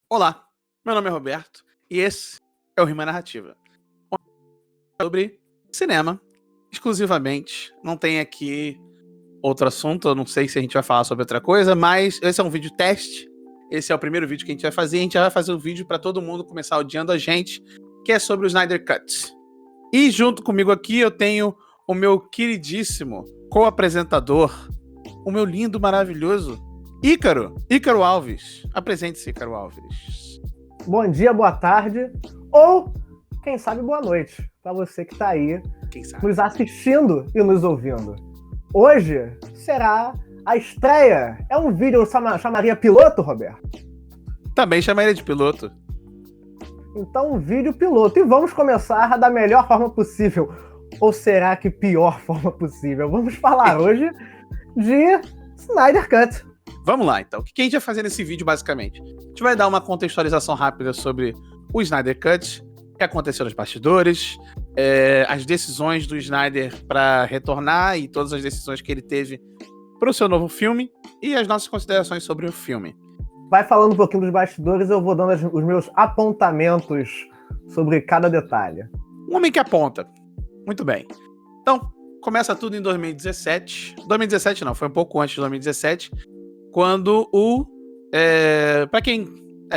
Olá, meu nome é Roberto e esse é o Rima Narrativa. Sobre cinema, exclusivamente. Não tem aqui outro assunto, eu não sei se a gente vai falar sobre outra coisa, mas esse é um vídeo teste. Esse é o primeiro vídeo que a gente vai fazer. A gente vai fazer um vídeo para todo mundo começar odiando a gente, que é sobre o Snyder Cut. E junto comigo aqui eu tenho o meu queridíssimo co-apresentador, o meu lindo, maravilhoso Ícaro Alves. Apresente-se, Ícaro Alves. Bom dia, boa tarde, ou quem sabe boa noite, para você que está aí nos assistindo e nos ouvindo. Hoje será a estreia. É um vídeo, eu chamaria piloto, Roberto? Também chamaria de piloto. Então, um vídeo piloto. E vamos começar da melhor forma possível. Ou será que pior forma possível? Vamos falar hoje de Snyder Cut. Vamos lá, então. O que a gente vai fazer nesse vídeo, basicamente? A gente vai dar uma contextualização rápida sobre o Snyder Cut, o que aconteceu nos bastidores, as decisões do Snyder para retornar e todas as decisões que ele teve para o seu novo filme e as nossas considerações sobre o filme. Vai falando um pouquinho dos bastidores, eu vou dando os meus apontamentos sobre cada detalhe. Um homem que aponta. Muito bem. Então, começa tudo em 2017. 2017 não, foi um pouco antes de 2017, quando pra quem...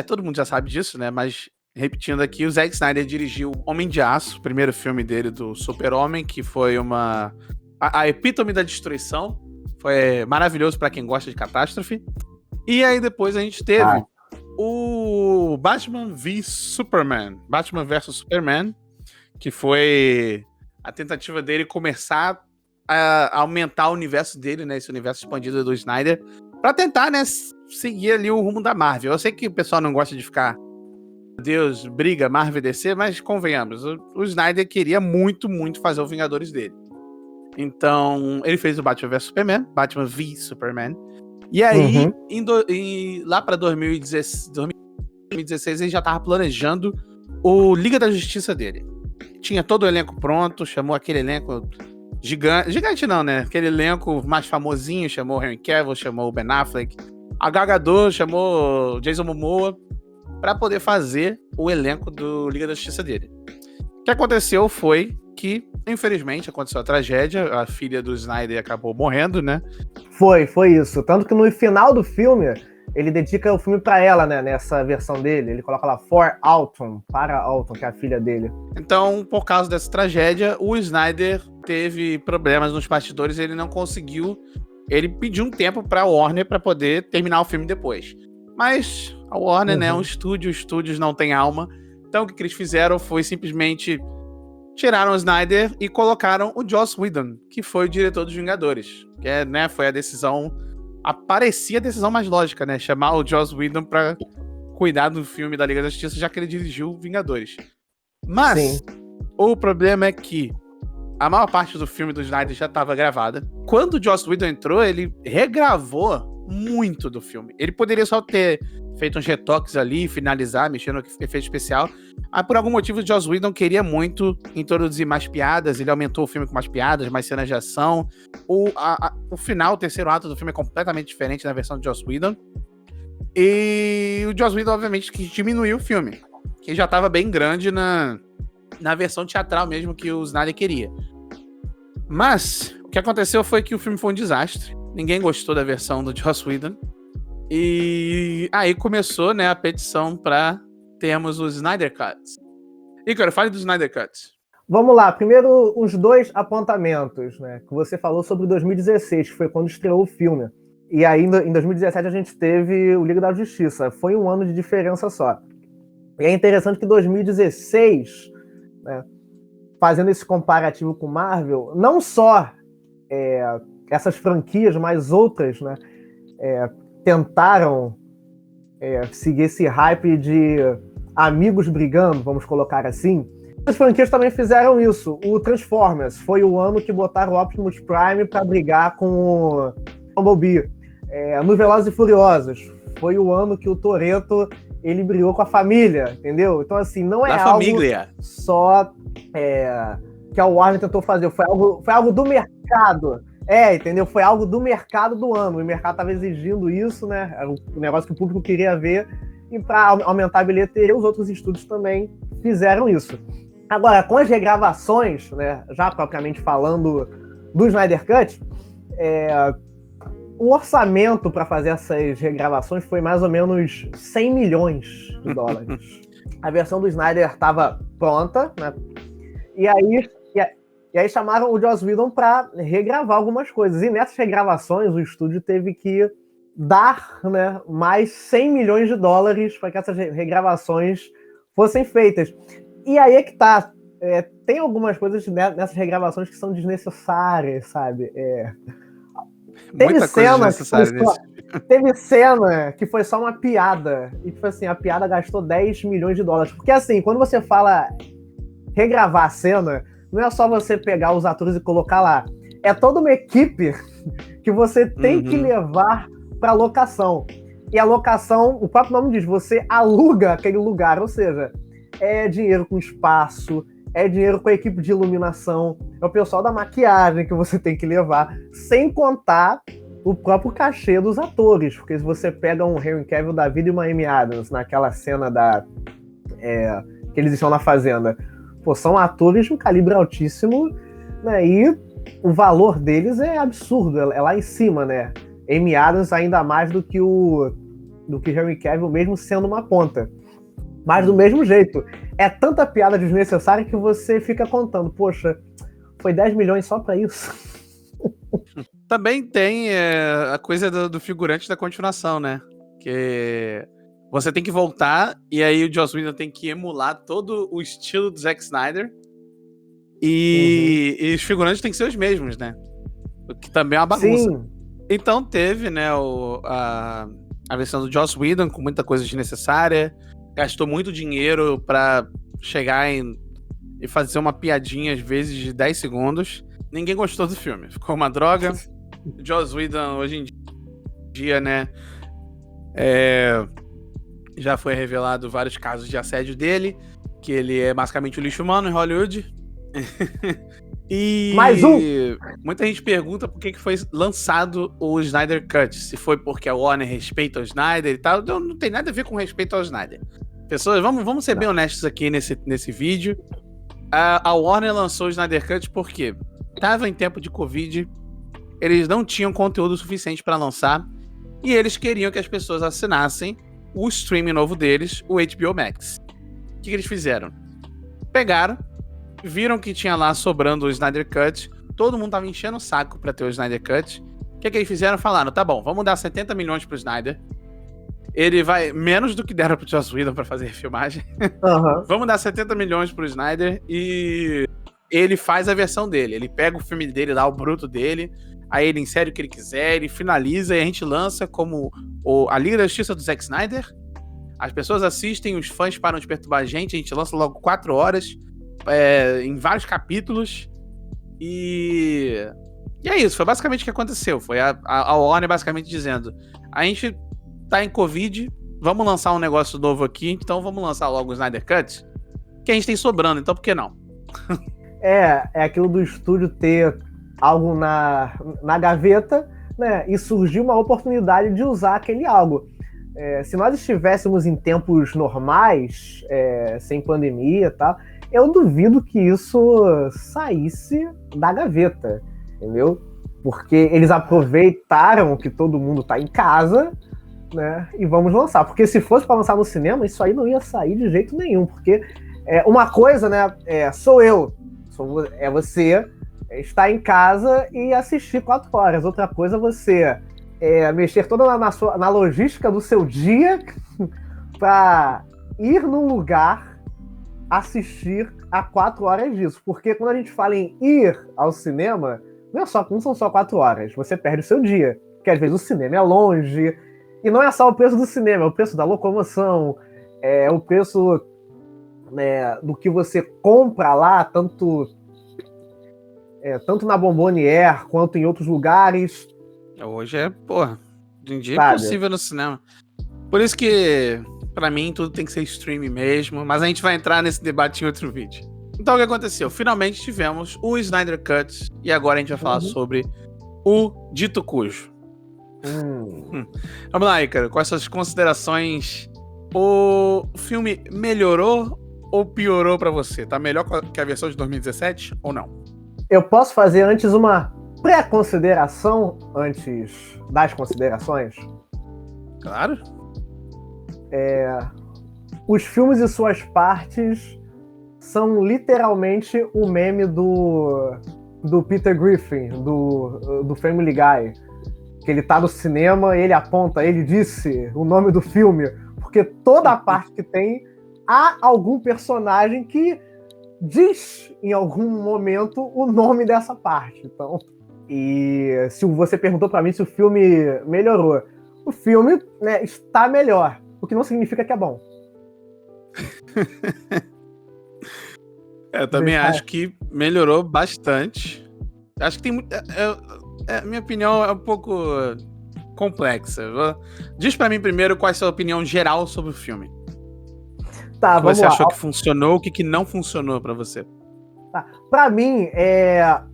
todo mundo já sabe disso, né? Mas, repetindo aqui, o Zack Snyder dirigiu Homem de Aço, o primeiro filme dele do Super-Homem, que foi a epítome da destruição. Foi maravilhoso pra quem gosta de catástrofe. E aí depois a gente teve o Batman v Superman, Batman vs Superman, que foi a tentativa dele começar a aumentar o universo dele, né, esse universo expandido do Snyder, pra tentar, né, seguir ali o rumo da Marvel. Eu sei que o pessoal não gosta de ficar, meu Deus, briga Marvel e DC, mas convenhamos, o Snyder queria muito, muito fazer o Vingadores dele. Então, ele fez o Batman vs Superman, Batman v Superman. E aí, lá pra 2016, ele já tava planejando o Liga da Justiça dele. Tinha todo o elenco pronto, chamou aquele elenco gigante não, né? Aquele elenco mais famosinho, chamou o Henry Cavill, chamou o Ben Affleck, a Gal Gadot, chamou o Jason Momoa, pra poder fazer o elenco do Liga da Justiça dele. O que aconteceu foi que, infelizmente, aconteceu a tragédia, a filha do Snyder acabou morrendo, né? Foi isso. Tanto que no final do filme, ele dedica o filme pra ela, né? Nessa versão dele. Ele coloca lá para Autumn, que é a filha dele. Então, por causa dessa tragédia, o Snyder teve problemas nos bastidores, ele não conseguiu. Ele pediu um tempo pra Warner pra poder terminar o filme depois. Mas a Warner, né, é um estúdio, os estúdios não têm alma. Então, o que eles fizeram foi simplesmente tiraram o Snyder e colocaram o Joss Whedon, que foi o diretor dos Vingadores. Que né, foi a decisão... Parecia a decisão mais lógica, né? Chamar o Joss Whedon pra cuidar do filme da Liga da Justiça, já que ele dirigiu Vingadores. Mas, o problema é que a maior parte do filme do Snyder já estava gravada. Quando o Joss Whedon entrou, ele regravou muito do filme. Ele poderia só ter feito uns retoques ali, finalizar, mexendo no efeito especial. Mas por algum motivo o Joss Whedon queria muito introduzir mais piadas, ele aumentou o filme com mais piadas, mais cenas de ação. O final, o terceiro ato do filme é completamente diferente na versão de Joss Whedon. E o Joss Whedon, obviamente, quis diminuir o filme, que já estava bem grande na versão teatral mesmo que o Snyder queria. Mas, o que aconteceu foi que o filme foi um desastre. Ninguém gostou da versão do Joss Whedon. E aí começou, né, a petição para termos os Snyder Cuts. Ícaro, fale dos Snyder Cuts. Vamos lá, primeiro os dois apontamentos, né, que você falou sobre 2016, que foi quando estreou o filme. E aí em 2017 a gente teve o Liga da Justiça, foi um ano de diferença só. E é interessante que 2016, né, fazendo esse comparativo com Marvel, não só essas franquias, mas outras, né, tentaram seguir esse hype de amigos brigando, vamos colocar assim. As franquias também fizeram isso. O Transformers foi o ano que botaram o Optimus Prime para brigar com o Bumblebee. No Velozes e Furiosos foi o ano que o Toretto ele brigou com a família, entendeu? Então assim, não é algo só que a Warner tentou fazer, foi algo do mercado. Entendeu? Foi algo do mercado do ano. O mercado estava exigindo isso, né? Era um negócio que o público queria ver. e para aumentar a bilheteria, os outros estúdios também fizeram isso. Agora, com as regravações, né, já propriamente falando do Snyder Cut, o orçamento para fazer essas regravações foi mais ou menos 100 milhões de dólares. A versão do Snyder estava pronta, né? E aí chamaram o Joss Whedon para regravar algumas coisas. E nessas regravações, o estúdio teve que dar, né, mais 100 milhões de dólares para que essas regravações fossem feitas. E aí é que tá. Tem algumas coisas nessas regravações que são desnecessárias, sabe? Teve cena que foi só uma piada. E, tipo assim, a piada gastou 10 milhões de dólares. Porque, assim, quando você fala regravar a cena, não é só você pegar os atores e colocar lá. É toda uma equipe que você tem que levar pra locação. E a locação, o próprio nome diz, você aluga aquele lugar. Ou seja, é dinheiro com espaço, é dinheiro com a equipe de iluminação, é o pessoal da maquiagem que você tem que levar, sem contar o próprio cachê dos atores, porque se você pega um Henry Cavill da vida e uma Amy Adams naquela cena que eles estão na fazenda, pô, são atores de um calibre altíssimo, né, e o valor deles é absurdo, é lá em cima, né, Amy Adams ainda mais do que Henry Cavill, mesmo sendo uma ponta. Mas do mesmo jeito, é tanta piada desnecessária que você fica contando, poxa, foi 10 milhões só pra isso. Também tem a coisa do figurante da continuação, né? Que você tem que voltar e aí o Joss Whedon tem que emular todo o estilo do Zack Snyder e os figurantes têm que ser os mesmos, né? O que também é uma bagunça. Sim. Então teve, né, a versão do Joss Whedon com muita coisa desnecessária, gastou muito dinheiro pra chegar e fazer uma piadinha, às vezes, de 10 segundos. Ninguém gostou do filme. Ficou uma droga. Joss Whedon, hoje em dia, né, já foi revelado vários casos de assédio dele, que ele é basicamente um lixo humano em Hollywood. E Mais um! Muita gente pergunta por que foi lançado o Snyder Cut. Se foi porque a Warner respeita o Snyder e tal. Não tem nada a ver com respeito ao Snyder. Pessoas, vamos ser bem honestos aqui nesse vídeo. A Warner lançou o Snyder Cut porque estava em tempo de Covid, eles não tinham conteúdo suficiente para lançar e eles queriam que as pessoas assinassem o streaming novo deles, o HBO Max. O que eles fizeram? Pegaram, viram que tinha lá sobrando o Snyder Cut, todo mundo tava enchendo o saco pra ter o Snyder Cut. O que eles fizeram? Falaram, tá bom, vamos dar 70 milhões pro Snyder. Ele vai menos do que deram pro Joss Whedon pra fazer a filmagem. Vamos dar 70 milhões pro Snyder e ele faz a versão dele. Ele pega o filme dele lá, o bruto dele, aí ele insere o que ele quiser, ele finaliza e a gente lança como a Liga da Justiça do Zack Snyder. As pessoas assistem, os fãs param de perturbar a gente lança logo 4 horas, em vários capítulos. E é isso, foi basicamente o que aconteceu. Foi a Warner basicamente dizendo, a gente tá em Covid, vamos lançar um negócio novo aqui, então vamos lançar logo o Snyder Cut, que a gente tem sobrando, então por que não? É aquilo do estúdio ter algo na gaveta, né, e surgiu uma oportunidade de usar aquele algo. Se nós estivéssemos em tempos normais, sem pandemia e tal, eu duvido que isso saísse da gaveta, entendeu? Porque eles aproveitaram que todo mundo tá em casa, né, e vamos lançar. Porque se fosse para lançar no cinema, isso aí não ia sair de jeito nenhum. Porque uma coisa, né, é você estar em casa e assistir 4 horas. Outra coisa é você mexer toda na logística do seu dia para ir num lugar assistir a 4 horas disso. Porque quando a gente fala em ir ao cinema, não são só 4 horas. Você perde o seu dia. Porque às vezes o cinema é longe. E não é só o preço do cinema, é o preço da locomoção, é o preço, né, do que você compra lá, tanto na Bomboniere quanto em outros lugares. Hoje hoje em dia é impossível no cinema. Por isso que, pra mim, tudo tem que ser streaming mesmo, mas a gente vai entrar nesse debate em outro vídeo. Então, o que aconteceu? Finalmente tivemos o Snyder Cut, e agora a gente vai falar sobre o Dito Cujo. Vamos lá, Ícaro, quais são as considerações O filme melhorou ou piorou pra você? Tá melhor que a versão de 2017 ou não? Eu posso fazer antes uma pré-consideração antes das considerações? Claro. Os filmes e suas partes são literalmente o meme do Peter Griffin, do Family Guy. Que ele tá no cinema, ele aponta, ele disse o nome do filme, porque toda a parte que tem, há algum personagem que diz em algum momento o nome dessa parte. Então, e se você perguntou pra mim se o filme melhorou, o filme, né, está melhor, o que não significa que é bom. Eu também acho que melhorou bastante. Acho que tem muito. Minha opinião é um pouco complexa. Diz pra mim primeiro qual é a sua opinião geral sobre o filme. Tá, o que vamos você lá. achou que funcionou, o que não funcionou pra você? Tá. Pra mim,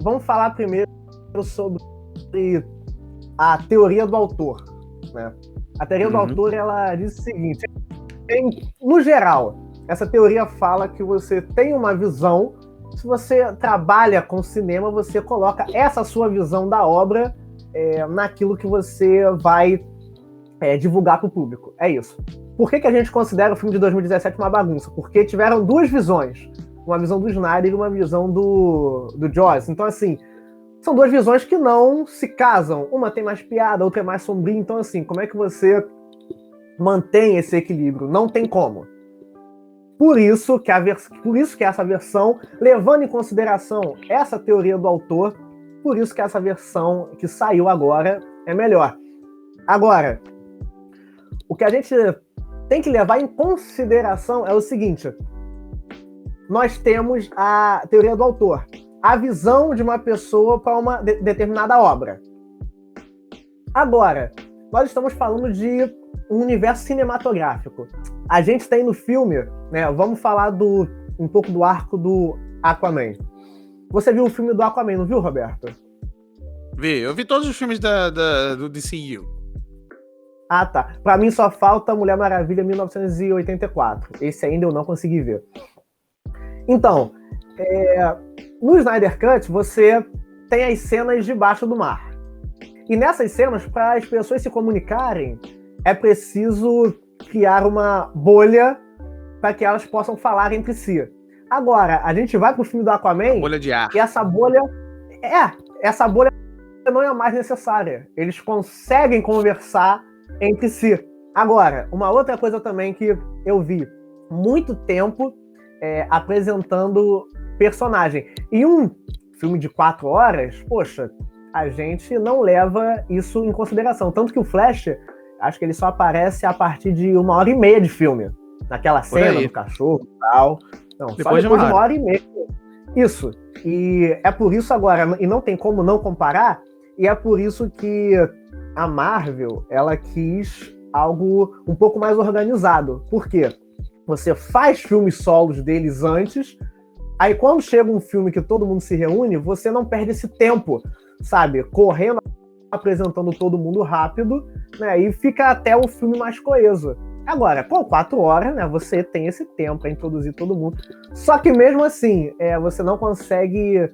vamos falar primeiro sobre a teoria do autor. Né? A teoria do autor, ela diz o seguinte: no geral, essa teoria fala que você tem uma visão. Se você trabalha com cinema, você coloca essa sua visão da obra naquilo que você vai divulgar para o público. É isso. Por que a gente considera o filme de 2017 uma bagunça? Porque tiveram duas visões. Uma visão do Snyder e uma visão do Joss. Então, assim, são duas visões que não se casam. Uma tem mais piada, outra é mais sombria. Então, assim, como é que você mantém esse equilíbrio? Não tem como. Por isso que essa versão, levando em consideração essa teoria do autor, por isso que essa versão que saiu agora é melhor. Agora, o que a gente tem que levar em consideração é o seguinte: nós temos a teoria do autor, a visão de uma pessoa para uma determinada obra. Agora, nós estamos falando de um universo cinematográfico. A gente tem no filme, né? Vamos falar um pouco do arco do Aquaman. Você viu o filme do Aquaman, não viu, Roberto? Eu vi todos os filmes do DCU. Ah, tá. Pra mim só falta Mulher Maravilha 1984. Esse ainda eu não consegui ver. Então, no Snyder Cut, você tem as cenas debaixo do mar. E nessas cenas, para as pessoas se comunicarem, é preciso criar uma bolha para que elas possam falar entre si. Agora, a gente vai pro filme do Aquaman... Uma bolha de ar. E essa bolha não é mais necessária. Eles conseguem conversar entre si. Agora, uma outra coisa também que eu vi muito tempo apresentando personagem. E um filme de 4 horas, poxa, a gente não leva isso em consideração. Tanto que o Flash, acho que ele só aparece a partir de 1h30 de filme. Naquela cena do cachorro e tal. Não, depois de 1h30. Isso. E é por isso agora, e não tem como não comparar, e é por isso que a Marvel, ela quis algo um pouco mais organizado. Por quê? Você faz filmes solos deles antes, aí quando chega um filme que todo mundo se reúne, você não perde esse tempo, sabe? Correndo, apresentando todo mundo rápido, né? E fica até o filme mais coeso. Agora, com 4 horas, né, você tem esse tempo para introduzir todo mundo. Só que mesmo assim, você não consegue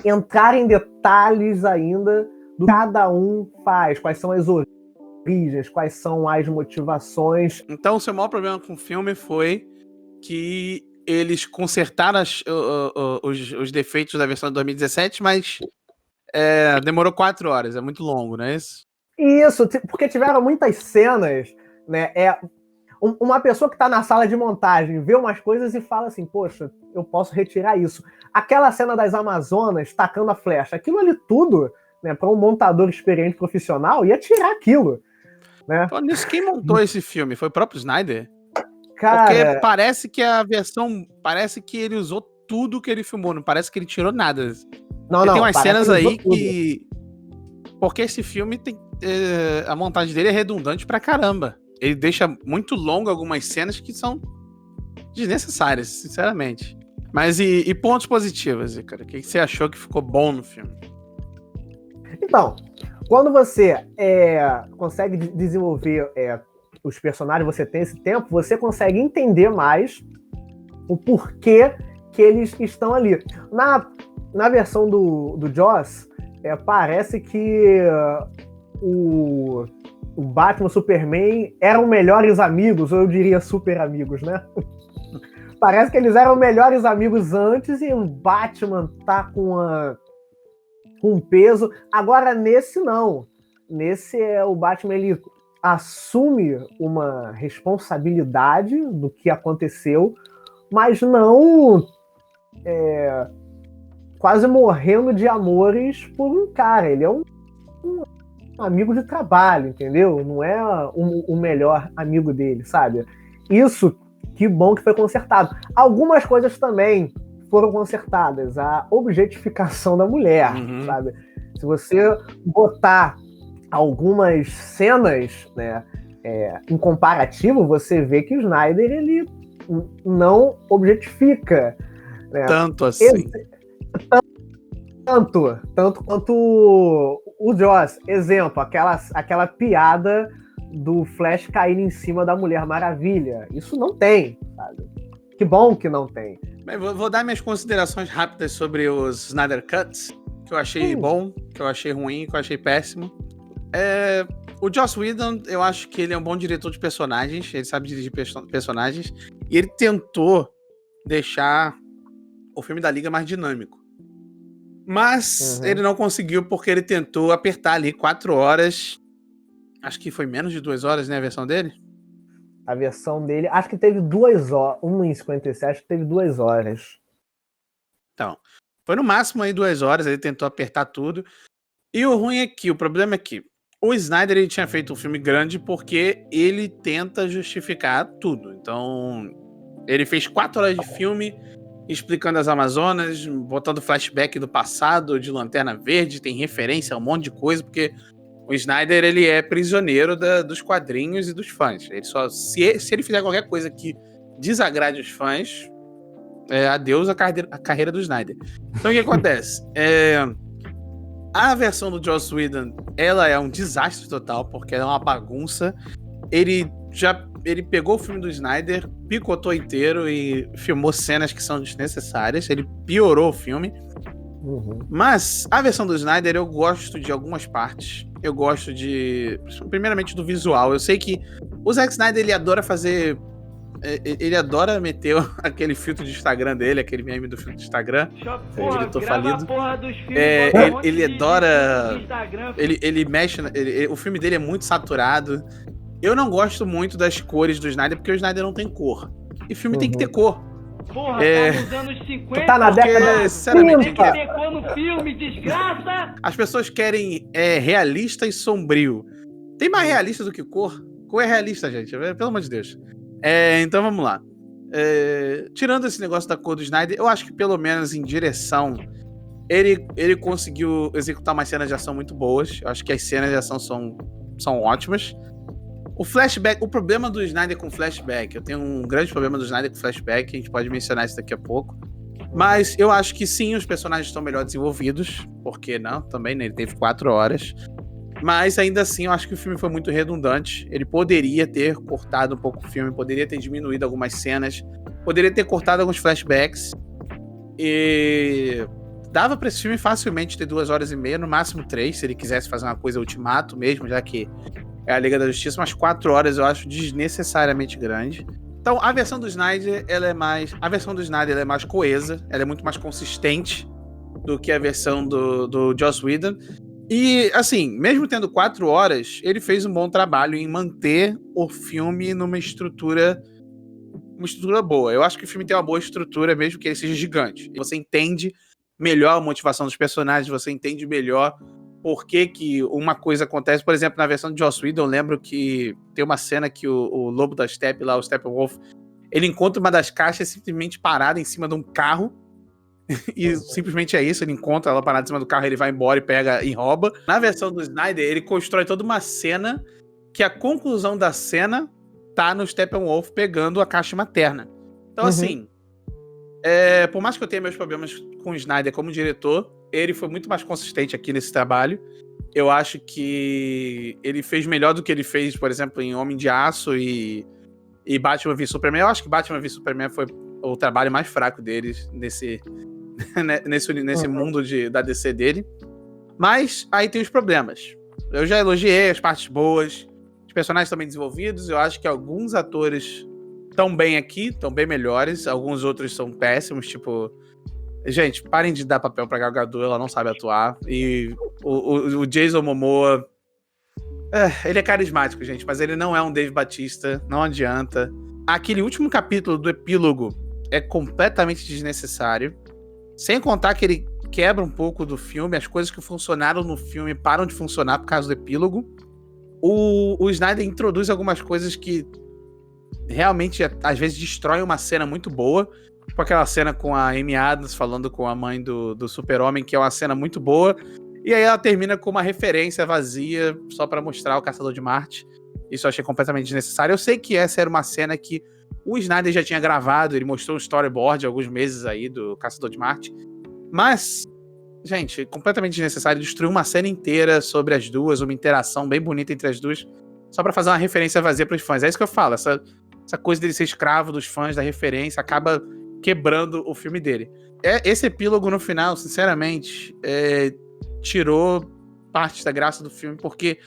entrar em detalhes ainda do que cada um faz, quais são as origens, quais são as motivações. Então, o seu maior problema com o filme foi que eles consertaram os defeitos da versão de 2017, mas demorou 4 horas, é muito longo, não é isso? Isso, porque tiveram muitas cenas, né? Uma pessoa que está na sala de montagem vê umas coisas e fala assim, poxa, eu posso retirar isso. Aquela cena das Amazonas tacando a flecha, aquilo ali tudo, né, para um montador experiente profissional, ia tirar aquilo. Né? Falando nisso, quem montou esse filme? Foi o próprio Snyder? Cara... Porque parece que a versão... Parece que ele usou tudo que ele filmou, não parece que ele tirou nada. Não, tem umas cenas aí tudo. que... Porque esse filme tem... a montagem dele é redundante pra caramba. Ele deixa muito longo algumas cenas que são desnecessárias, sinceramente. Mas e pontos positivos, cara? O que você achou que ficou bom no filme? Então, quando você consegue desenvolver os personagens, você tem esse tempo, você consegue entender mais o porquê que eles estão ali. Na versão do Joss, parece que o Batman e o Superman eram melhores amigos, ou eu diria super amigos, né? Parece que eles eram melhores amigos antes e o Batman tá com um peso. Agora, nesse não. Nesse, o Batman, ele assume uma responsabilidade do que aconteceu, mas não quase morrendo de amores por um cara. Ele é um amigo de trabalho, entendeu? Não é o melhor amigo dele, sabe? Isso, que bom que foi consertado. Algumas coisas também foram consertadas. A objetificação da mulher, sabe? Se você botar algumas cenas, né, em comparativo, você vê que o Snyder, ele não objetifica, né? Tanto assim. Tanto quanto o Joss. Exemplo, aquela piada do Flash caindo em cima da Mulher Maravilha. Isso não tem, sabe? Que bom que não tem. Bem, vou dar minhas considerações rápidas sobre os Snyder Cuts, que eu achei bom, que eu achei ruim, que eu achei péssimo. O Joss Whedon, eu acho que ele é um bom diretor de personagens, ele sabe dirigir personagens, e ele tentou deixar o filme da Liga mais dinâmico. Mas ele não conseguiu porque ele tentou apertar ali 4 horas. Acho que foi menos de 2 horas, né, a versão dele? A versão dele, acho que teve 2 horas, 1h57, acho que teve 2 horas. Então, foi no máximo aí 2 horas, ele tentou apertar tudo. E o ruim é que, o problema é que o Snyder, ele tinha feito um filme grande porque ele tenta justificar tudo. Então, ele fez 4 horas de filme explicando as Amazonas, botando flashback do passado, de Lanterna Verde, tem referência a um monte de coisa, porque o Snyder, ele é prisioneiro dos quadrinhos e dos fãs. Ele só, se ele fizer qualquer coisa que desagrade os fãs, adeus a carreira do Snyder. Então, o que acontece? A versão do Joss Whedon, ela é um desastre total, porque ela é uma bagunça. Ele pegou o filme do Snyder, picotou inteiro e filmou cenas que são desnecessárias. Ele piorou o filme. Mas a versão do Snyder, eu gosto de algumas partes. Eu gosto primeiramente do visual. Eu sei que o Zack Snyder, ele adora fazer... Ele adora meter aquele filtro de Instagram dele, aquele meme do filtro de Instagram. O diretor falido. Ele adora... Ele mexe... o filme dele é muito saturado. Eu não gosto muito das cores do Snyder, porque o Snyder não tem cor. E filme tem que ter cor. Porra, tá nos anos 50. Tá na década, sinceramente, tem que ter cor no filme, desgraça! As pessoas querem realista e sombrio. Tem mais realista do que cor? Cor é realista, gente. Pelo amor de Deus. Então vamos lá. Tirando esse negócio da cor do Snyder, eu acho que pelo menos em direção, ele conseguiu executar umas cenas de ação muito boas. Eu acho que as cenas de ação são ótimas. O flashback, o problema do Snyder com flashback, eu tenho um grande problema do Snyder com flashback, a gente pode mencionar isso daqui a pouco. Mas eu acho que sim, os personagens estão melhor desenvolvidos, porque não, também, né, ele teve 4 horas. Mas ainda assim, eu acho que o filme foi muito redundante. Ele poderia ter cortado um pouco o filme, poderia ter diminuído algumas cenas, poderia ter cortado alguns flashbacks. E dava pra esse filme facilmente ter 2 horas e meia, no máximo 3, se ele quisesse fazer uma coisa ultimato mesmo, já que é a Liga da Justiça, mas 4 horas eu acho desnecessariamente grande. Então, a versão do Snyder, ela é mais coesa, ela é muito mais consistente do que a versão do Joss Whedon. E, assim, mesmo tendo 4 horas, ele fez um bom trabalho em manter o filme numa estrutura boa. Eu acho que o filme tem uma boa estrutura, mesmo que ele seja gigante. Você entende melhor a motivação dos personagens, você entende melhor por que uma coisa acontece. Por exemplo, na versão de Joss Whedon, eu lembro que tem uma cena que o lobo da Steppe, lá, o Steppenwolf, ele encontra uma das caixas simplesmente parada em cima de um carro. E simplesmente é isso, ele encontra ela parada em cima do carro, ele vai embora e pega e rouba. Na versão do Snyder, ele constrói toda uma cena que a conclusão da cena tá no Steppenwolf pegando a caixa materna. Então, assim, por mais que eu tenha meus problemas com o Snyder como diretor, ele foi muito mais consistente aqui nesse trabalho. Eu acho que ele fez melhor do que ele fez, por exemplo, em Homem de Aço e Batman v Superman. Eu acho que Batman v Superman foi o trabalho mais fraco deles nesse mundo da DC dele. Mas aí tem os problemas. Eu já elogiei as partes boas, os personagens estão bem desenvolvidos. Eu acho que alguns atores estão bem aqui, estão bem melhores. Alguns outros são péssimos, tipo... Gente, parem de dar papel pra Gal Gadot, ela não sabe atuar. E o Jason Momoa... ele é carismático, gente, mas ele não é um Dave Bautista, não adianta. Aquele último capítulo do epílogo é completamente desnecessário. Sem contar que ele quebra um pouco do filme, as coisas que funcionaram no filme param de funcionar por causa do epílogo. O Snyder introduz algumas coisas que realmente, às vezes, destroem uma cena muito boa. Tipo aquela cena com a Amy Adams falando com a mãe do Super-Homem, que é uma cena muito boa. E aí ela termina com uma referência vazia, só pra mostrar o Caçador de Marte. Isso eu achei completamente desnecessário. Eu sei que essa era uma cena que o Snyder já tinha gravado, ele mostrou um storyboard há alguns meses aí do Caçador de Marte. Mas, gente, completamente desnecessário destruir uma cena inteira sobre as duas, uma interação bem bonita entre as duas, só pra fazer uma referência vazia pros fãs. É isso que eu falo, essa coisa dele ser escravo dos fãs, da referência, acaba quebrando o filme dele. Esse epílogo no final, sinceramente, tirou parte da graça do filme, porque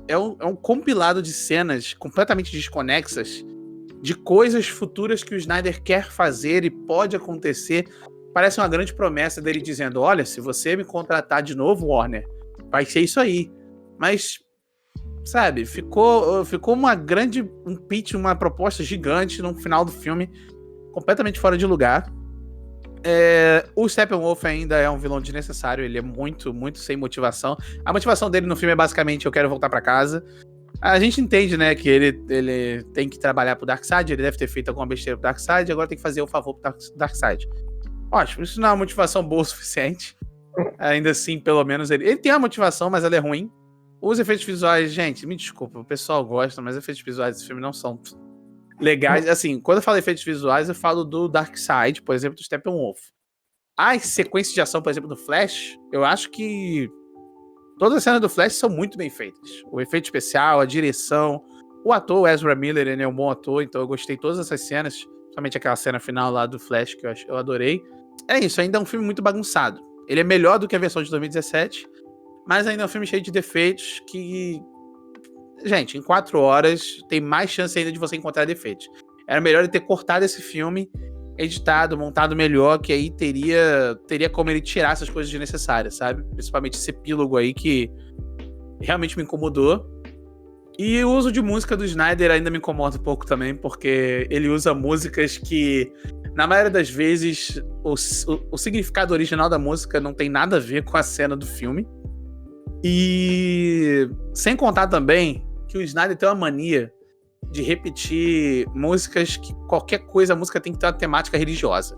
é um compilado de cenas completamente desconexas de coisas futuras que o Snyder quer fazer e pode acontecer. Parece uma grande promessa dele dizendo, olha, se você me contratar de novo, Warner, vai ser isso aí. Mas, sabe, ficou um pitch, uma proposta gigante no final do filme, completamente fora de lugar. O Steppenwolf ainda é um vilão desnecessário, ele é muito, muito sem motivação. A motivação dele no filme é basicamente, eu quero voltar pra casa. A gente entende, né, que ele tem que trabalhar pro Darkseid, ele deve ter feito alguma besteira pro Darkseid, agora tem que fazer o favor pro Darkseid. Ótimo, isso não é uma motivação boa o suficiente. Ainda assim, pelo menos ele tem uma motivação, mas ela é ruim. Os efeitos visuais, gente, me desculpa, o pessoal gosta, mas os efeitos visuais desse filme não são legais. Assim, quando eu falo efeitos visuais, eu falo do Darkseid, por exemplo, do Steppenwolf. As sequências de ação, por exemplo, do Flash, eu acho que todas as cenas do Flash são muito bem feitas. O efeito especial, a direção, o ator, o Ezra Miller, ele é um bom ator, então eu gostei de todas essas cenas, principalmente aquela cena final lá do Flash, que eu adorei. É isso, ainda é um filme muito bagunçado. Ele é melhor do que a versão de 2017, mas ainda é um filme cheio de defeitos que... Gente, em 4 horas tem mais chance ainda de você encontrar defeitos. Era melhor ele ter cortado esse filme, editado, montado melhor, que aí teria como ele tirar essas coisas desnecessárias, sabe? Principalmente esse epílogo aí que realmente me incomodou. E o uso de música do Snyder ainda me incomoda um pouco também, porque ele usa músicas que, na maioria das vezes, o significado original da música não tem nada a ver com a cena do filme. E sem contar também que o Snyder tem uma mania de repetir músicas que qualquer coisa, a música tem que ter uma temática religiosa.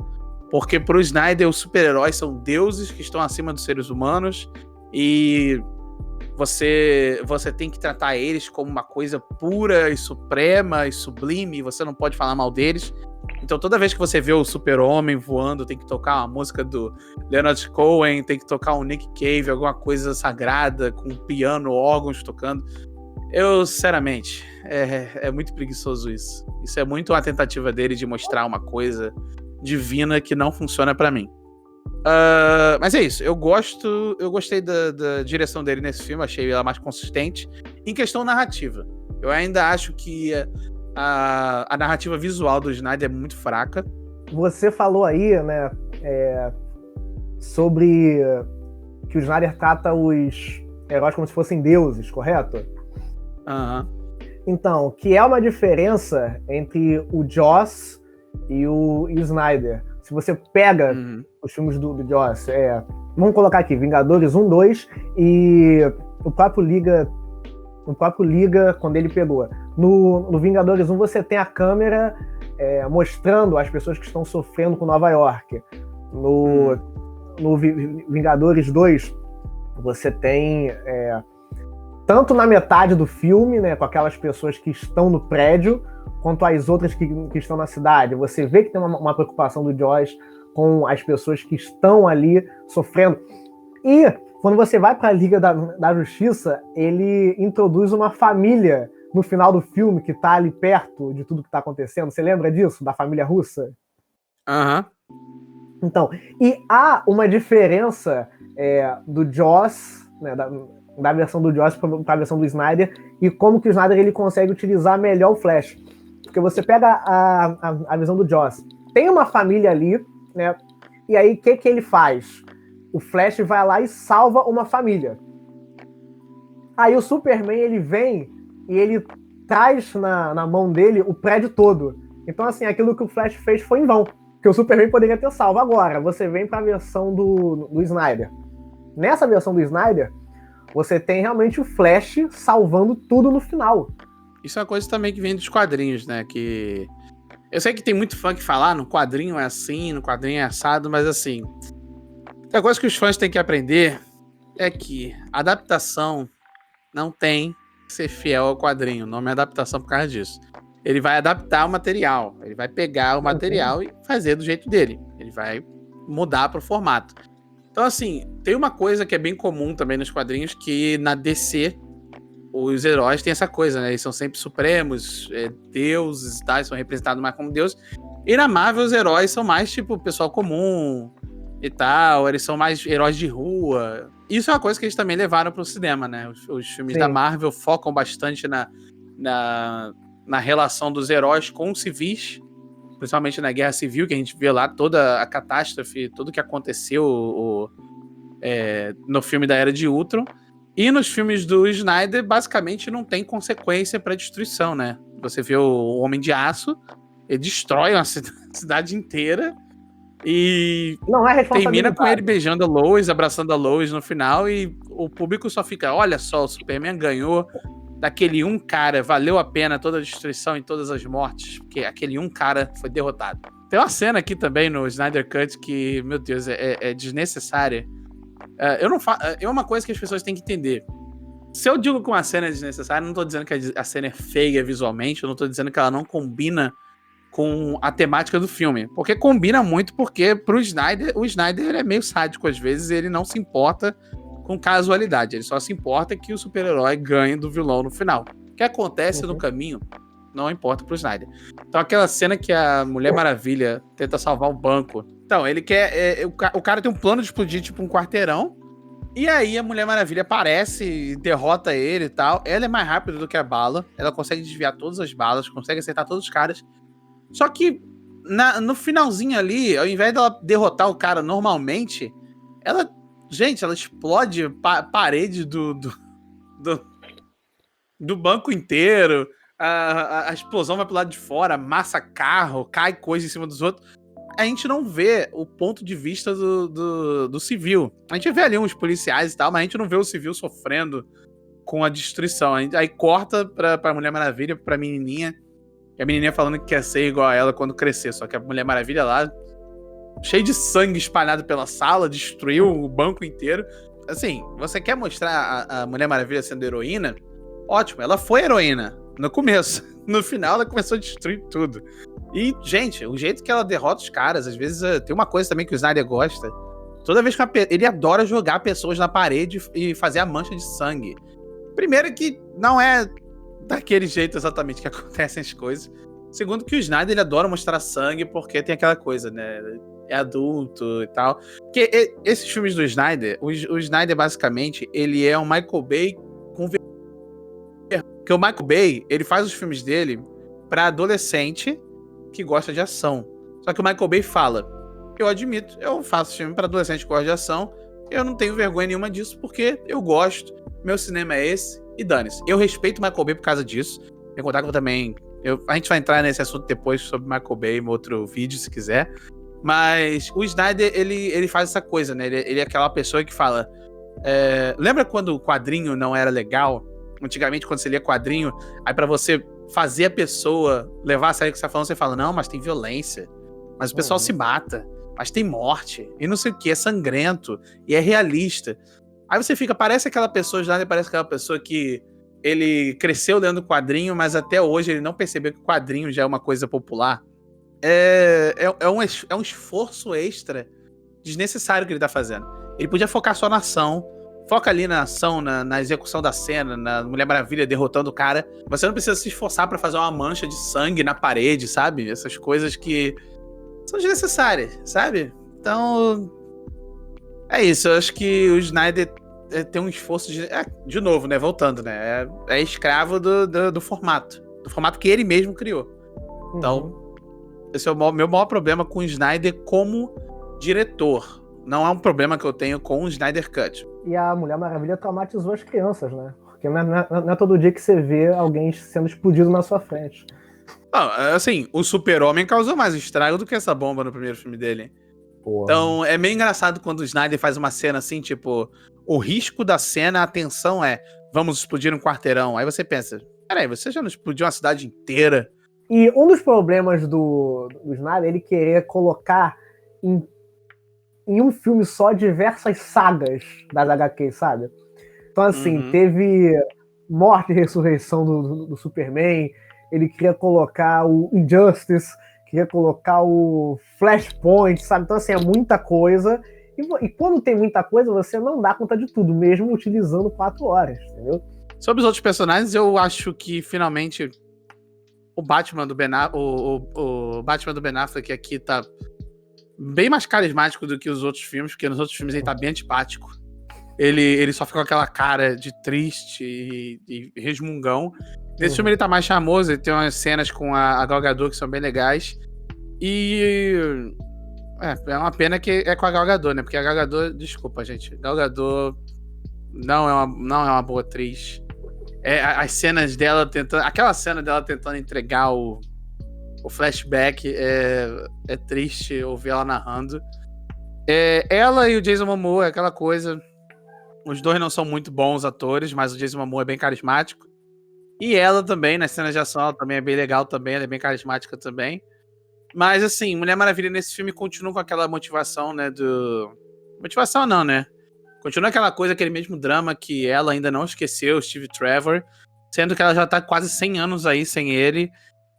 Porque pro Snyder, os super-heróis são deuses que estão acima dos seres humanos e você tem que tratar eles como uma coisa pura e suprema e sublime, e você não pode falar mal deles. Então toda vez que você vê o Super-Homem voando, tem que tocar uma música do Leonard Cohen, tem que tocar um Nick Cave, alguma coisa sagrada, com piano, órgãos tocando. Eu, sinceramente, é muito preguiçoso isso. Isso é muito uma tentativa dele de mostrar uma coisa divina que não funciona pra mim. Mas é isso, eu gostei da direção dele nesse filme, achei ela mais consistente. Em questão narrativa, eu ainda acho que a narrativa visual do Snyder é muito fraca. Você falou aí, né, sobre que o Snyder trata os heróis como se fossem deuses, correto? Aham. Então, que é uma diferença entre o Joss e o Snyder. Se você pega os filmes do Joss, vamos colocar aqui, Vingadores 1, 2 e o próprio Liga, quando ele pegou. No Vingadores 1 você tem a câmera mostrando as pessoas que estão sofrendo com Nova York. No Vingadores 2 você tem... tanto na metade do filme, né, com aquelas pessoas que estão no prédio, quanto as outras que estão na cidade. Você vê que tem uma preocupação do Joss com as pessoas que estão ali sofrendo. E quando você vai pra Liga da Justiça, ele introduz uma família no final do filme que tá ali perto de tudo que tá acontecendo. Você lembra disso? Da família russa? Aham. Então, e há uma diferença do Joss, né, da versão do Joss para a versão do Snyder, e como que o Snyder ele consegue utilizar melhor o Flash. Porque você pega a visão do Joss, tem uma família ali, né, e aí o que ele faz? O Flash vai lá e salva uma família. Aí o Superman ele vem e ele traz na mão dele o prédio todo. Então, assim, aquilo que o Flash fez foi em vão. Que o Superman poderia ter salvo. Agora, você vem para a versão do Snyder. Nessa versão do Snyder, você tem realmente o Flash salvando tudo no final. Isso é uma coisa também que vem dos quadrinhos, né? Que eu sei que tem muito fã que fala, no quadrinho é assim, no quadrinho é assado, mas assim, a coisa que os fãs têm que aprender é que a adaptação não tem que ser fiel ao quadrinho. O nome é adaptação por causa disso. Ele vai adaptar o material. Ele vai pegar o material e fazer do jeito dele. Ele vai mudar pro formato. Então, assim, tem uma coisa que é bem comum também nos quadrinhos, que na DC, os heróis têm essa coisa, né? Eles são sempre supremos, deuses e tal, são representados mais como deuses. E na Marvel, os heróis são mais, tipo, pessoal comum e tal. Eles são mais heróis de rua. Isso é uma coisa que eles também levaram pro cinema, né? Os filmes da Marvel focam bastante na relação dos heróis com os civis, principalmente na Guerra Civil, que a gente vê lá toda a catástrofe, tudo que aconteceu no filme da Era de Ultron. E nos filmes do Snyder, basicamente, não tem consequência pra destruição, né? Você vê o Homem de Aço, ele destrói uma cidade inteira e não é termina com ele beijando a Lois, abraçando a Lois no final, e o público só fica, olha só, o Superman ganhou daquele um cara, valeu a pena toda a destruição e todas as mortes, porque aquele um cara foi derrotado. Tem uma cena aqui também no Snyder Cut que, meu Deus, é desnecessária. É uma coisa que as pessoas têm que entender. Se eu digo que uma cena é desnecessária, eu não tô dizendo que a cena é feia visualmente, eu não tô dizendo que ela não combina com a temática do filme. Porque combina muito, porque pro Snyder, o Snyder ele é meio sádico às vezes, ele não se importa com casualidade, ele só se importa que o super-herói ganhe do vilão no final. O que acontece no caminho não importa pro Snyder. Então aquela cena que a Mulher Maravilha tenta salvar o banco. Então, ele quer... o cara tem um plano de explodir tipo um quarteirão, e aí a Mulher Maravilha aparece e derrota ele e tal. Ela é mais rápida do que a bala, ela consegue desviar todas as balas, consegue acertar todos os caras. Só que no finalzinho ali, ao invés dela derrotar o cara normalmente, ela explode a parede do banco inteiro. A explosão vai pro lado de fora, amassa carro, cai coisa em cima dos outros. A gente não vê o ponto de vista do civil. A gente vê ali uns policiais e tal, mas a gente não vê o civil sofrendo com a destruição. Aí corta pra Mulher Maravilha, pra menininha. E a menininha falando que quer ser igual a ela quando crescer. Só que a Mulher Maravilha lá, cheio de sangue espalhado pela sala, destruiu o banco inteiro. Assim, você quer mostrar a Mulher Maravilha sendo heroína? Ótimo, ela foi heroína no começo. No final, ela começou a destruir tudo. E, gente, o jeito que ela derrota os caras, às vezes tem uma coisa também que o Snyder gosta. Toda vez que ele adora jogar pessoas na parede e fazer a mancha de sangue. Primeiro que não é daquele jeito exatamente que acontecem as coisas. Segundo que o Snyder, ele adora mostrar sangue porque tem aquela coisa, né? É adulto e tal. Porque esses filmes do Snyder, o Snyder basicamente, ele é um Michael Bay com vergonha. Porque o Michael Bay, ele faz os filmes dele pra adolescente que gosta de ação. Só que o Michael Bay fala, eu admito, eu faço filme pra adolescente que gosta de ação, eu não tenho vergonha nenhuma disso, porque eu gosto, meu cinema é esse, e dane-se. Eu respeito o Michael Bay por causa disso. Tem que contar que eu também... a gente vai entrar nesse assunto depois sobre Michael Bay em outro vídeo, se quiser. Mas o Snyder, ele faz essa coisa, né? Ele é aquela pessoa que fala... lembra quando o quadrinho não era legal? Antigamente, quando você lia quadrinho, aí pra você fazer a pessoa levar a sério o que você tá falando, você fala, não, mas tem violência, mas o pessoal se mata, mas tem morte, e não sei o que, é sangrento, e é realista. Aí você fica, parece aquela pessoa, já parece aquela pessoa que ele cresceu lendo quadrinho, mas até hoje ele não percebeu que o quadrinho já é uma coisa popular. É um esforço extra desnecessário que ele tá fazendo. Ele podia focar só na ação, foca ali na ação, na execução da cena, na Mulher Maravilha derrotando o cara. Você não precisa se esforçar pra fazer uma mancha de sangue na parede, sabe? Essas coisas que são desnecessárias, sabe? Então, é isso. Eu acho que o Snyder tem um esforço de novo, né? Voltando, né? É escravo do formato. Do formato que ele mesmo criou. Então, esse é o meu maior problema com o Snyder como diretor. Não é um problema que eu tenho com o Snyder Cut. E a Mulher Maravilha traumatizou as crianças, né? Porque não é todo dia que você vê alguém sendo explodido na sua frente. Não, assim, o Super-Homem causou mais estrago do que essa bomba no primeiro filme dele. Porra. Então, é meio engraçado quando o Snyder faz uma cena assim, tipo, o risco da cena, a tensão é, vamos explodir um quarteirão. Aí você pensa, peraí, você já não explodiu uma cidade inteira? E um dos problemas do Snyder é ele querer colocar em um filme só diversas sagas das HQs, sabe? Então, assim, teve morte e ressurreição do Superman, ele queria colocar o Injustice, queria colocar o Flashpoint, sabe? Então, assim, é muita coisa. E quando tem muita coisa, você não dá conta de tudo, mesmo utilizando 4 horas, entendeu? Sobre os outros personagens, eu acho que, finalmente, o Batman do o Batman do Ben Affleck aqui tá bem mais carismático do que os outros filmes, porque nos outros filmes ele tá bem antipático. Ele só fica com aquela cara de triste e resmungão. Nesse filme ele tá mais charmoso, ele tem umas cenas com a Gal Gadot que são bem legais. E é uma pena que é com a Gal Gadot, né? Porque a Gal Gadot, desculpa, gente, Gal Gadot não é uma boa atriz. As cenas dela tentando, aquela cena dela tentando entregar o flashback é triste ouvir ela narrando. Ela e o Jason Momoa é aquela coisa. Os dois não são muito bons atores, mas o Jason Momoa é bem carismático. E ela também, nas cenas de ação, ela também é bem legal também, ela é bem carismática também. Mas, assim, Mulher Maravilha nesse filme continua com aquela motivação, né, Motivação não, né? Continua aquela coisa, aquele mesmo drama que ela ainda não esqueceu, o Steve Trevor, sendo que ela já tá quase 100 anos aí sem ele,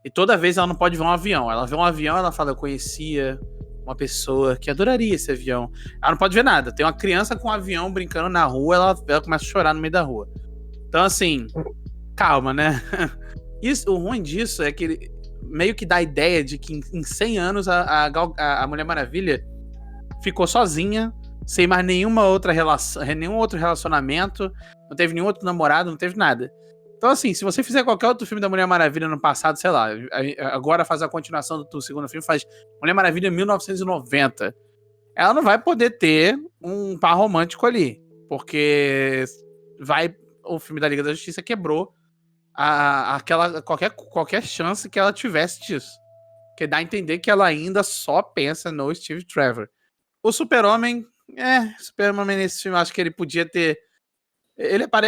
e toda vez ela não pode ver um avião. Ela vê um avião, ela fala, eu conhecia uma pessoa que adoraria esse avião. Ela não pode ver nada. Tem uma criança com um avião brincando na rua, ela começa a chorar no meio da rua. Então, assim, calma, né? O ruim disso é que ele meio que dá a ideia de que em 100 anos a Mulher Maravilha ficou sozinha, sem mais nenhuma outra relação, nenhum outro relacionamento, não teve nenhum outro namorado, não teve nada. Então, assim, se você fizer qualquer outro filme da Mulher Maravilha no passado, sei lá, agora faz a continuação do segundo filme, faz Mulher Maravilha 1990, ela não vai poder ter um par romântico ali, porque o filme da Liga da Justiça quebrou qualquer chance que ela tivesse disso. Que dá a entender que ela ainda só pensa no Steve Trevor. O Super-Homem nesse filme, acho que ele podia ter...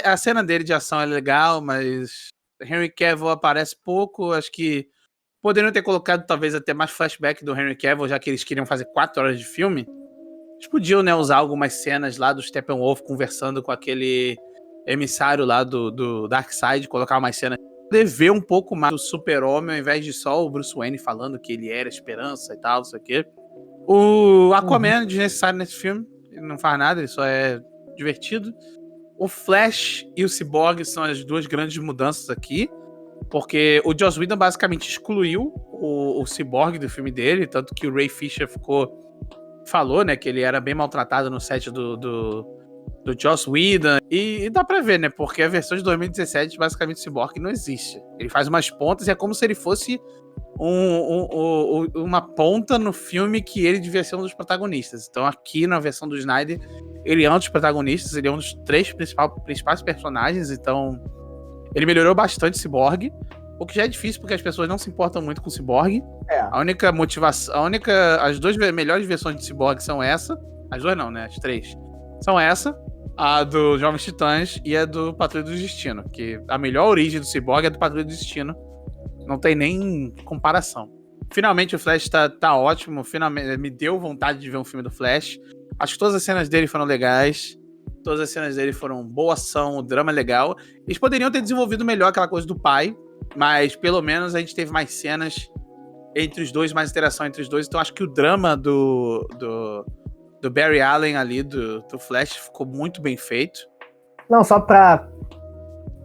A cena dele de ação é legal, mas Henry Cavill aparece pouco. Acho que poderiam ter colocado talvez até mais flashback do Henry Cavill, já que eles queriam fazer 4 horas de filme. Eles podiam, né, usar algumas cenas lá do Steppenwolf conversando com aquele emissário lá do Darkseid, colocar umas cenas. Poder ver um pouco mais do Super-Homem, ao invés de só o Bruce Wayne falando que ele era a esperança e tal, não sei o quê. O Aquaman é desnecessário nesse filme. Ele não faz nada, ele só é divertido. O Flash e o Cyborg são as duas grandes mudanças aqui, porque o Joss Whedon basicamente excluiu o Cyborg do filme dele, tanto que o Ray Fisher falou, né, que ele era bem maltratado no set do Joss Whedon, e dá pra ver, né, porque a versão de 2017, basicamente, o Cyborg não existe. Ele faz umas pontas e é como se ele fosse uma ponta no filme que ele devia ser um dos protagonistas. Então aqui na versão do Snyder, ele é um dos protagonistas, ele é um dos 3 principais personagens, então ele melhorou bastante o Cyborg, o que já é difícil porque as pessoas não se importam muito com o Cyborg. A única motivação, as 2 melhores versões de Cyborg são essa, as 2 não, né, as 3, são essa, a do Jovens Titãs e a do Patrulha do Destino, que a melhor origem do Cyborg é do Patrulha do Destino. Não tem nem comparação. Finalmente o Flash tá ótimo. Finalmente me deu vontade de ver um filme do Flash. Acho que todas as cenas dele foram legais. Todas as cenas dele foram boa ação, o drama é legal. Eles poderiam ter desenvolvido melhor aquela coisa do pai, mas pelo menos a gente teve mais cenas entre os dois, mais interação entre os dois. Então acho que o drama do Barry Allen ali, do Flash, ficou muito bem feito. Não, só pra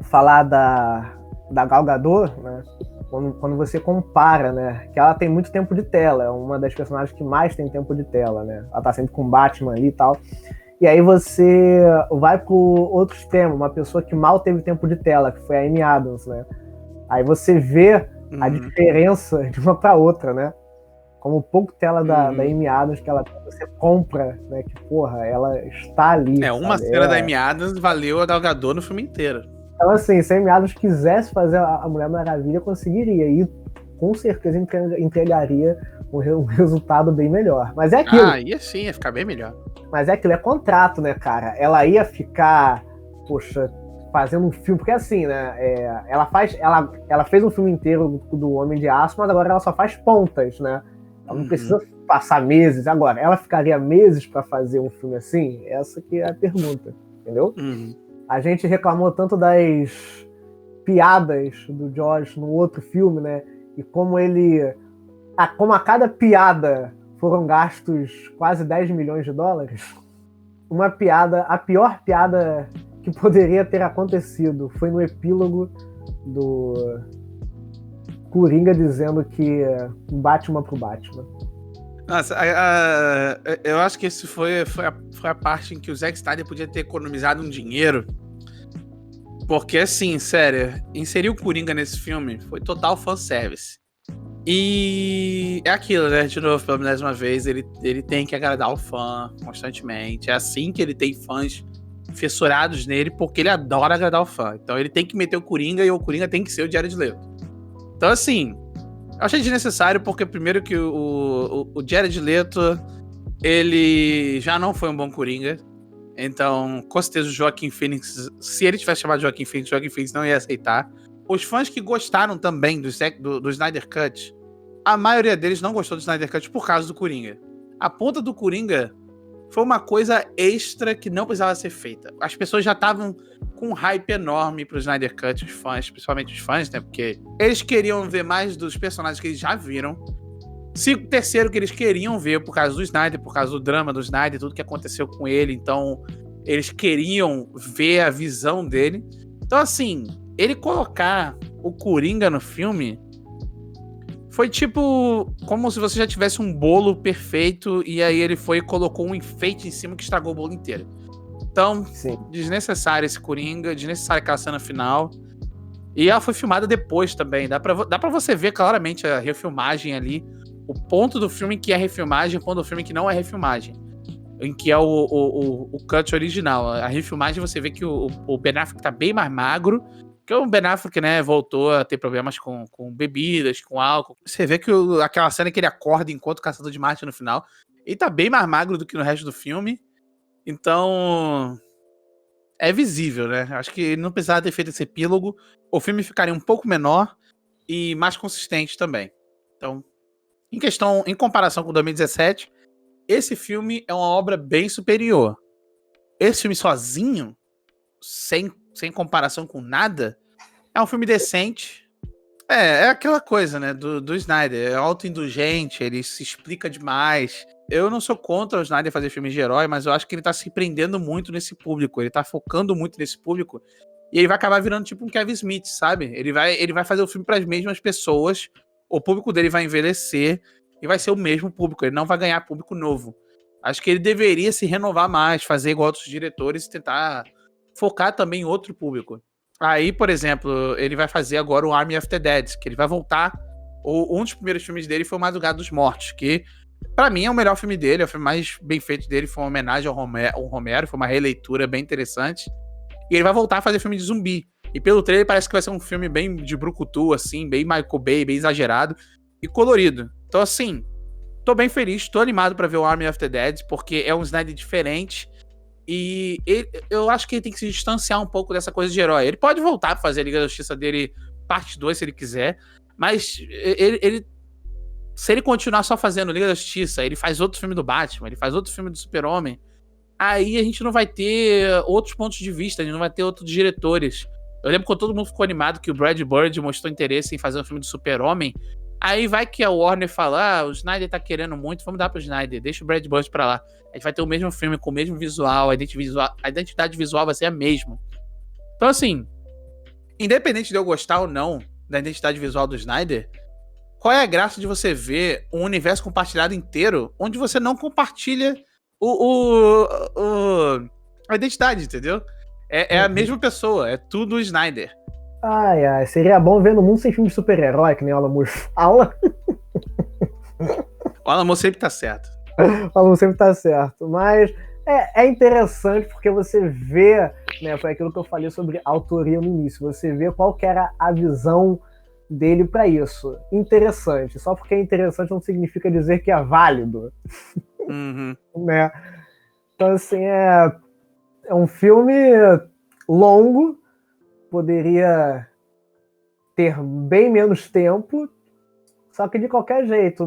falar da Gal Gadot, né? Quando você compara, né? Que ela tem muito tempo de tela, é uma das personagens que mais tem tempo de tela, né? Ela tá sempre com o Batman ali e tal. E aí você vai pro outro extremo, uma pessoa que mal teve tempo de tela, que foi a Amy Adams, né? Aí você vê a diferença de uma pra outra, né? Como pouco tela da Amy Adams que ela você compra, né? Que, porra, ela está ali. Uma cena da Amy Adams valeu a Gal Gadot no filme inteiro. Então, assim, se a Amy Adams quisesse fazer a Mulher Maravilha, conseguiria. E com certeza entregaria um resultado bem melhor. Mas é aquilo. Ia sim, ia ficar bem melhor. Mas é aquilo, é contrato, né, cara? Ela ia ficar, poxa, fazendo um filme, porque assim, né? Ela fez um filme inteiro do Homem de Aço, mas agora ela só faz pontas, né? Ela não precisa passar meses. Agora, ela ficaria meses pra fazer um filme assim? Essa que é a pergunta, entendeu? A gente reclamou tanto das piadas do Josh no outro filme, né? E como como a cada piada foram gastos quase 10 milhões de dólares. A pior piada que poderia ter acontecido foi no epílogo do Coringa dizendo que Batman pro Batman. Nossa, eu acho que esse foi a parte em que o Zack Snyder podia ter economizado um dinheiro. Porque, assim, sério, inserir o Coringa nesse filme foi total fanservice. E é aquilo, né? De novo, pela mesma vez, ele tem que agradar o fã constantemente. É assim que ele tem fãs fissurados nele, porque ele adora agradar o fã. Então ele tem que meter o Coringa e o Coringa tem que ser o Jared Leto. Então, assim, eu achei desnecessário porque, primeiro, que o Jared Leto, ele já não foi um bom Coringa. Então, com certeza, o Joaquin Phoenix, se ele tivesse chamado Joaquin Phoenix não ia aceitar. Os fãs que gostaram também do Snyder Cut, a maioria deles não gostou do Snyder Cut por causa do Coringa. A ponta do Coringa foi uma coisa extra que não precisava ser feita. As pessoas já estavam com um hype enorme pro Snyder Cut, os fãs, principalmente os fãs, né? Porque eles queriam ver mais dos personagens que eles já viram. Terceiro, que eles queriam ver por causa do Snyder, por causa do drama do Snyder, tudo que aconteceu com ele. Então, eles queriam ver a visão dele. Então, assim, ele colocar o Coringa no filme foi tipo como se você já tivesse um bolo perfeito e aí ele foi e colocou um enfeite em cima que estragou o bolo inteiro. Então, sim, desnecessário esse Coringa, desnecessária aquela cena final. E ela foi filmada depois também. Dá pra você ver claramente a refilmagem ali. O ponto do filme que é refilmagem, o ponto do filme que não é refilmagem. Em que é o cut original. A refilmagem você vê que o Ben Affleck tá bem mais magro. Porque o Ben Affleck, né, voltou a ter problemas com bebidas, com álcool. Você vê que aquela cena que ele acorda enquanto o Caçador de Marte no final, ele tá bem mais magro do que no resto do filme. Então, é visível, né? Acho que ele não precisava ter feito esse epílogo. O filme ficaria um pouco menor e mais consistente também. Então, em comparação com 2017, esse filme é uma obra bem superior. Esse filme sozinho, sem comparação com nada, é um filme decente. É aquela coisa, né, do Snyder. É autoindulgente, ele se explica demais. Eu não sou contra o Snyder fazer filmes de herói, mas eu acho que ele tá se prendendo muito nesse público. Ele tá focando muito nesse público. E ele vai acabar virando tipo um Kevin Smith, sabe? Ele vai fazer o filme pras mesmas pessoas. O público dele vai envelhecer e vai ser o mesmo público. Ele não vai ganhar público novo. Acho que ele deveria se renovar mais, fazer igual outros diretores e tentar focar também em outro público. Aí, por exemplo, ele vai fazer agora o Army of the Dead, que ele vai voltar. Um dos primeiros filmes dele foi o Madrugada dos Mortos, que pra mim é o melhor filme dele, é o filme mais bem feito dele, foi uma homenagem ao Romero, foi uma releitura bem interessante. E ele vai voltar a fazer filme de zumbi. E pelo trailer parece que vai ser um filme bem de brucutu, assim, bem Michael Bay, bem exagerado e colorido. Então, assim, tô bem feliz, tô animado pra ver o Army of the Dead, porque é um Snyder diferente. E eu acho que ele tem que se distanciar um pouco dessa coisa de herói. Ele pode voltar pra fazer a Liga da Justiça dele parte 2, se ele quiser, mas se ele continuar só fazendo Liga da Justiça, ele faz outro filme do Batman, ele faz outro filme do Super-Homem, aí a gente não vai ter outros pontos de vista, a gente não vai ter outros diretores. Eu lembro quando todo mundo ficou animado que o Brad Bird mostrou interesse em fazer um filme do Super-Homem. Aí vai que a Warner fala, o Snyder tá querendo muito, vamos dar pro Snyder, deixa o Brad Bird pra lá. A gente vai ter o mesmo filme, com o mesmo visual, a identidade visual vai ser a mesma. Então, assim, independente de eu gostar ou não da identidade visual do Snyder, qual é a graça de você ver um universo compartilhado inteiro onde você não compartilha a identidade, entendeu? É a mesma pessoa, é tudo o Snyder. Ai, seria bom ver no mundo sem filme de super-herói, que nem o Alan Moore fala. O Alan Moore sempre tá certo. O Alan Moore sempre tá certo. Mas é interessante porque você vê, né, foi aquilo que eu falei sobre autoria no início, você vê qual que era a visão dele para isso. Interessante. Só porque é interessante não significa dizer que é válido. Uhum. Né? Então, assim, é um filme longo, poderia ter bem menos tempo, só que de qualquer jeito,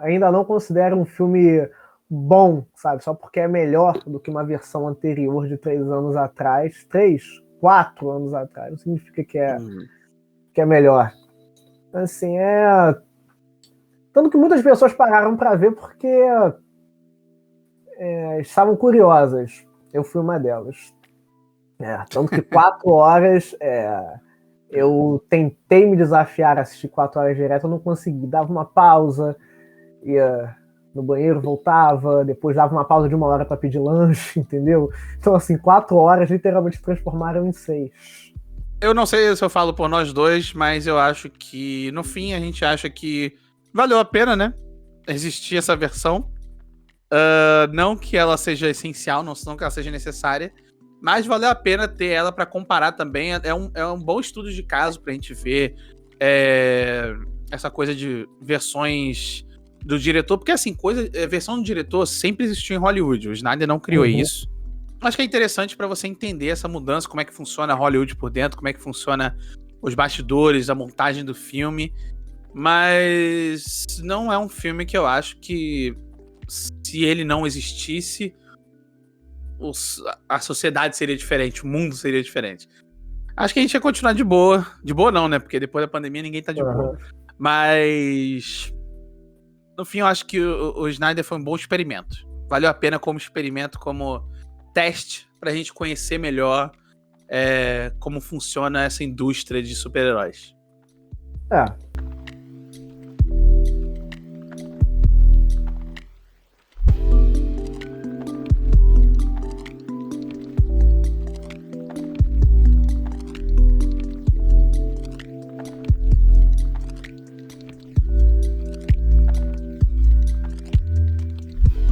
ainda não considero um filme bom, sabe? Só porque é melhor do que uma versão anterior de 3 anos atrás. 3, 4 anos atrás. Não significa que é melhor. Assim, tanto que muitas pessoas pararam para ver porque estavam curiosas. Eu fui uma delas. Tanto que 4 horas... eu tentei me desafiar a assistir 4 horas direto, eu não consegui. Dava uma pausa, ia no banheiro, voltava, depois dava uma pausa de 1 hora para pedir lanche, entendeu? Então, assim, 4 horas literalmente se transformaram em 6. Eu não sei se eu falo por nós dois, mas eu acho que, no fim, a gente acha que valeu a pena, né? Existir essa versão. Não que ela seja essencial, não que ela seja necessária, mas valeu a pena ter ela para comparar também. É um bom estudo de caso pra gente ver essa coisa de versões do diretor, porque assim, versão do diretor sempre existiu em Hollywood, o Snyder não criou isso. Acho que é interessante pra você entender essa mudança, como é que funciona Hollywood por dentro, como é que funciona os bastidores, a montagem do filme, mas não é um filme que eu acho que, se ele não existisse, a sociedade seria diferente, o mundo seria diferente. Acho que a gente ia continuar de boa. De boa não, né? Porque depois da pandemia ninguém tá de boa. Mas, no fim, eu acho que o Snyder foi um bom experimento. Valeu a pena como experimento, como teste pra gente conhecer melhor como funciona essa indústria de super-heróis.